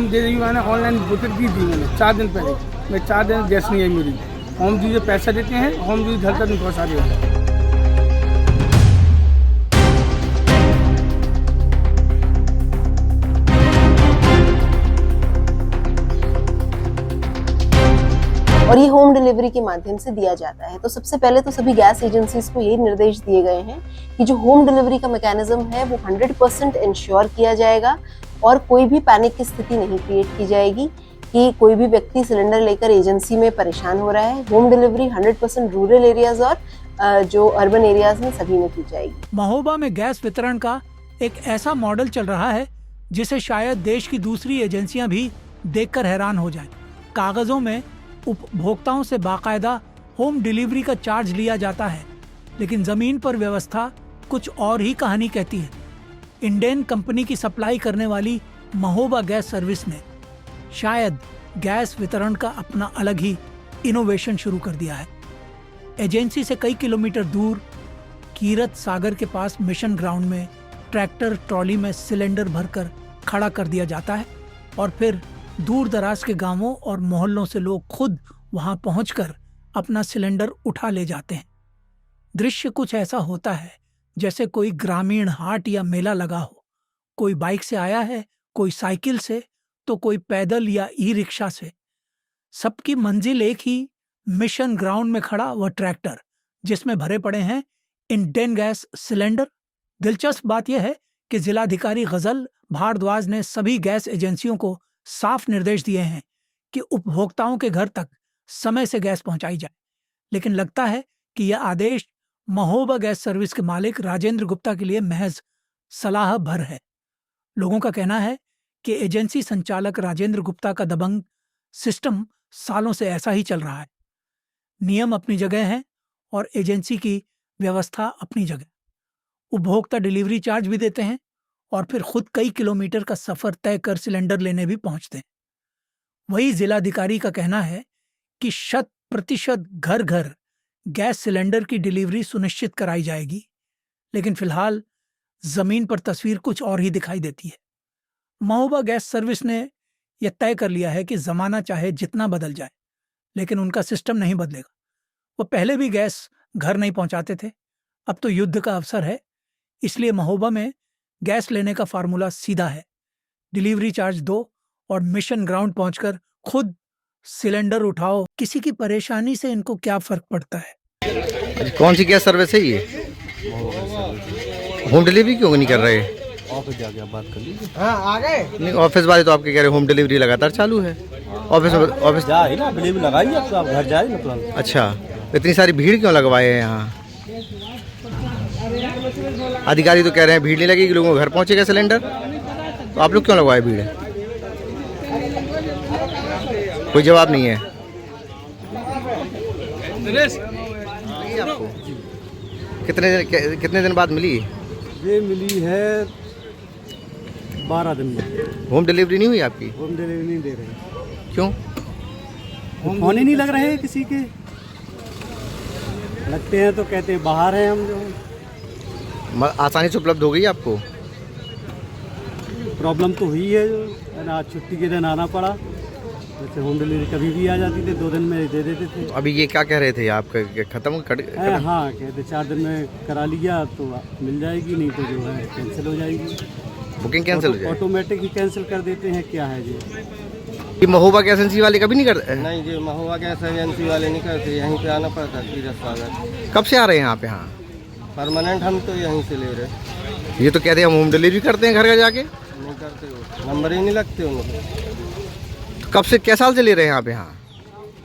Home delivery मैंने online booking की थी मैंने 4 दिन पहले। मैं 4 दिन गैस नहीं आई मेरी। होम डिलीवरी पैसा देते हैं, होम डिलीवरी घर तक नहीं पहुँचा रहे हैं। और ये होम डिलीवरी के माध्यम से दिया जाता है। तो सबसे पहले तो सभी गैस एजेंसीज को ये निर्देश दिए गए हैं कि जो होम डिलीवरी का मैकेनिज्म है वो 100% इंश्योर किया जाएगा और कोई भी पैनिक की स्थिति नहीं क्रिएट की जाएगी कि कोई भी व्यक्ति सिलेंडर लेकर एजेंसी में परेशान हो रहा है। होम डिलीवरी 100% रूरल एरियाज और जो अर्बन एरियाज में सभी में की जाएगी। महोबा में गैस वितरण का एक ऐसा मॉडल चल रहा है जिसे शायद देश की दूसरी एजेंसियां भी देखकर हैरान हो जाएं। कागजों में उपभोक्ताओं से बाकायदा होम डिलीवरी का चार्ज लिया जाता है, लेकिन जमीन पर व्यवस्था कुछ और ही कहानी कहती है। इंडेन कंपनी की सप्लाई करने वाली महोबा गैस सर्विस ने शायद गैस वितरण का अपना अलग ही इनोवेशन शुरू कर दिया है। एजेंसी से कई किलोमीटर दूर कीरत सागर के पास मिशन ग्राउंड में ट्रैक्टर ट्रॉली में सिलेंडर भरकर खड़ा कर दिया जाता है और फिर दूर दराज के गांवों और मोहल्लों से लोग खुद वहां पहुंचकर अपना सिलेंडर उठा ले जाते हैं। दृश्य कुछ ऐसा होता है जैसे कोई ग्रामीण हाट या मेला लगा हो। कोई बाइक से आया है, कोई साइकिल से, तो कोई पैदल या ई रिक्शा से। सबकी मंजिल एक ही, मिशन ग्राउंड में खड़ा वह ट्रैक्टर जिसमें भरे पड़े हैं इंडेन गैस सिलेंडर। दिलचस्प बात यह है कि जिलाधिकारी गजल भारद्वाज ने सभी गैस एजेंसियों को साफ निर्देश दिए हैं कि उपभोक्ताओं के घर तक समय से गैस पहुंचाई जाए, लेकिन लगता है कि यह आदेश महोबा गैस सर्विस के मालिक राजेंद्र गुप्ता के लिए महज सलाह भर है। लोगों का कहना है कि एजेंसी संचालक राजेंद्र गुप्ता का दबंग सिस्टम सालों से ऐसा ही चल रहा है। नियम अपनी जगह हैं और एजेंसी की व्यवस्था अपनी जगह। उपभोक्ता डिलीवरी चार्ज भी देते हैं और फिर खुद कई किलोमीटर का सफर तय कर सिलेंडर लेने भी पहुंचते हैं। वही जिलाधिकारी का कहना है कि 100% घर घर गैस सिलेंडर की डिलीवरी सुनिश्चित कराई जाएगी, लेकिन फिलहाल जमीन पर तस्वीर कुछ और ही दिखाई देती है। महोबा गैस सर्विस ने यह तय कर लिया है कि जमाना चाहे जितना बदल जाए, लेकिन उनका सिस्टम नहीं बदलेगा। वो पहले भी गैस घर नहीं पहुंचाते थे, अब तो युद्ध का अवसर है, इसलिए महोबा में गैस लेने का फार्मूला सीधा है। डिलीवरी चार्ज दो और मिशन ग्राउंड पहुंचकर खुद सिलेंडर उठाओ। किसी की परेशानी से इनको क्या फर्क पड़ता है? कौन सी गैस सर्विस है ये? होम डिलीवरी क्यों नहीं कर रहे? ऑफिस जाके आप बात कर लीजिए। हाँ आ गए। नहीं, ऑफिस वाले तो आपके कह रहे होम डिलीवरी लगातार चालू है। ऑफिस जाए ना डिलीवरी लगाइए, अब तो आप घर जाए ना तुरंत। अच्छा, इतनी सारी भीड़ क्यों लगवाए हैं यहाँ? अधिकारी तो कह रहे हैं भीड़ नहीं लगेगी, लोगों को घर पहुँचेगा सिलेंडर, तो आप लोग क्यों लगवाए भीड़? कोई जवाब नहीं है। कितने दिन बाद मिली? ये मिली है 12 दिन में। होम डिलीवरी नहीं हुई आपकी? होम डिलीवरी नहीं दे रहे। क्यों? फोन ही नहीं लग रहे हैं किसी के। लगते हैं तो कहते हैं बाहर हैं हम। जो आसानी से उपलब्ध हो गई आपको? प्रॉब्लम तो हुई है, जो आज छुट्टी के दिन आना पड़ा। जैसे होम डिलीवरी कभी भी आ जाती थी, 2 दिन में दे देते थे। अभी ये क्या कह रहे थे आप, खत्म हाँ, कहते 4 दिन में करा लिया तो मिल जाएगी, नहीं तो जो है कैंसिल हो जाएगी। बुकिंग कैंसिल हो जाएगी? ऑटोमेटिक ही कैंसिल कर देते हैं। क्या है जी? ये महोबा गैस एजेंसी वाले कभी नहीं करते? नहीं जी, महोबा गैस एजेंसी वाले नहीं करते, यहीं पे आना पड़ता है कीरत सागर। कब से आ रहे हैं यहाँ पे? हाँ, परमानेंट हम तो यहीं से ले रहे। ये तो कहते हैं हम होम डिलीवरी करते हैं घर घर जाके। नहीं करते हो, नंबर ही नहीं लगते उनको। कब से, क्या साल से ले रहे हैं आप यहाँ?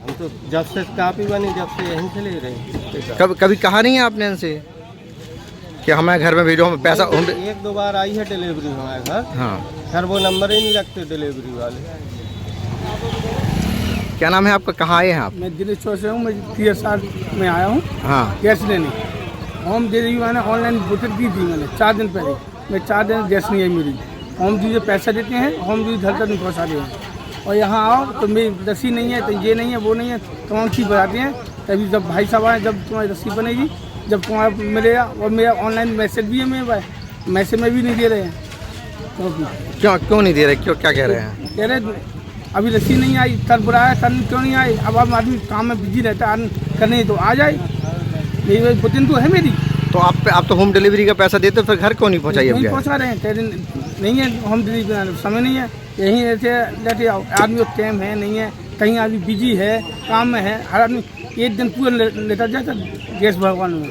हम तो जब से कापी बनी जब से यहीं से ले रहे हैं। कभी कहा नहीं है आपने इनसे कि हमें घर में भेजो, हमें पैसा? 1-2 बार आई है डिलीवरी हमारे घर। हाँ, खैर वो नंबर ही नहीं लगते डिलीवरी वाले। क्या नाम है आपका, कहाँ आए हैं आप? मैं दिल्ली चौक से हूँ, मैं TSR में आया हूँ हाँ, गैस लेने। होम डिलीवरी मैंने ऑनलाइन बुकिंग की थी मैंने 4 दिन पहले। मैं 4 दिन गैस नहीं आई मेरी। होम डिलीवरी पैसा देते हैं, होम डिलीवरी घर तक नहीं पहुँचा रहे हैं। और यहाँ आओ तो मेरी रसीद नहीं है, तो ये नहीं है, वो नहीं है, तमाम चीज़ बताते हैं। तभी जब भाई साहब आए, जब तुम्हारी रसीद बनेगी, जब तुम्हारा मिलेगा। और मेरा ऑनलाइन मैसेज भी है, मेरे पास मैसेज में भी नहीं दे रहे हैं। तो क्यों नहीं दे रहे, क्यों, क्या कह रहे हैं? कह रहे अभी रसीद नहीं आई, कल बुलाया कल क्यों नहीं आई। अब आदमी काम में बिजी रहता है, करने तो आ जाए, यही बुकिंग तो है मेरी। तो आप तो होम डिलीवरी का पैसा देते हो, फिर घर क्यों नहीं पहुँचाइए? नहीं पहुँचा रहे हैं, कह रहे नहीं है होम डिलीवरी, समय नहीं है, यहीं ऐसे लेते आओ। आदमी को टाइम है नहीं है, कहीं आदमी बिजी है, काम में है, हर आदमी एक दिन पूरा लेता जाता गैस भगवान में।